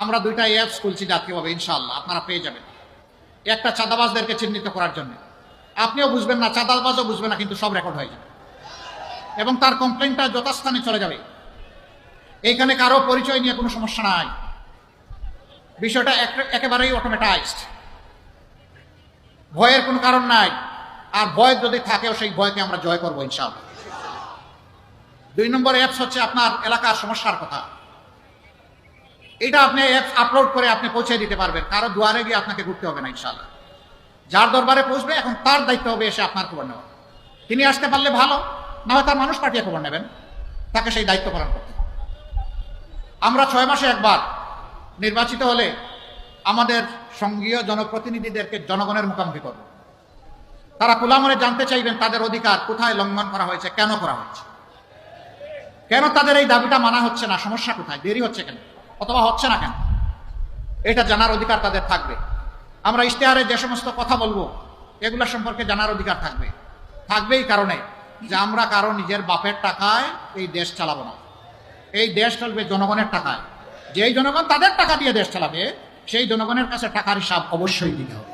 আমরা দুইটা অ্যাপস খুলছি জাতীয়ভাবে, ইনশাআল্লাহ আপনারা পেয়ে যাবেন। একটা চাঁদাবাজদেরকে চিহ্নিত করার জন্য, আপনিও বুঝবেন না, চাঁদাবাজও বুঝবে না, কিন্তু সব রেকর্ড হয়ে যাবে এবং তার কমপ্লেনটা যথাস্থানে চলে যাবে। এইখানে কারো পরিচয় নিয়ে কোনো সমস্যা নাই, বিষয়টা একেবারেই অটোমেটাইজড, ভয়ের কোনো কারণ নাই। আর ভয় যদি থাকেও সেই ভয়কে আমরা জয় করবো ইনশাআল্লাহ। 2 নম্বর অ্যাপস হচ্ছে আপনার এলাকার সমস্যার কথা। এটা আপনি অ্যাপস আপলোড করে আপনি পৌঁছে দিতে পারবেন, কারো দুয়ারে গিয়ে আপনাকে ঘুরতে হবে না ইনশাআল্লাহ। যার দরবারে পৌঁছবে এখন তার দায়িত্ব হবে এসে আপনার খবর নেওয়া। তিনি আসতে পারলে ভালো, না হয় তার মানুষ পাঠিয়ে খবর নেবেন, তাকে সেই দায়িত্ব পালন করতে হবে। আমরা 6 মাসে একবার নির্বাচিত হলে আমাদের সঙ্গীয় জনপ্রতিনিধিদেরকে জনগণের মুখোমুখি করব। তারা খোলামনে জানতে চাইবেন তাদের অধিকার কোথায় লঙ্ঘন করা হয়েছে, কেন করা হয়েছে, কেন তাদের এই দাবিটা মানা হচ্ছে না, সমস্যা কোথায়, দেরি হচ্ছে কেন, অথবা হচ্ছে না কেন, এটা জানার অধিকার তাদের থাকবে। আমরা ইশতেহারে যে সমস্ত কথা বলবো এগুলো সম্পর্কে জানার অধিকার থাকবে। এই কারণে যে আমরা কারো নিজের বাপের টাকায় এই দেশ চালাবো না, এই দেশ চলবে জনগণের টাকায়। যেই জনগণ তাদের টাকা দিয়ে দেশ চালাবে সেই জনগণের কাছে টাকার হিসাব অবশ্যই দিতে হবে।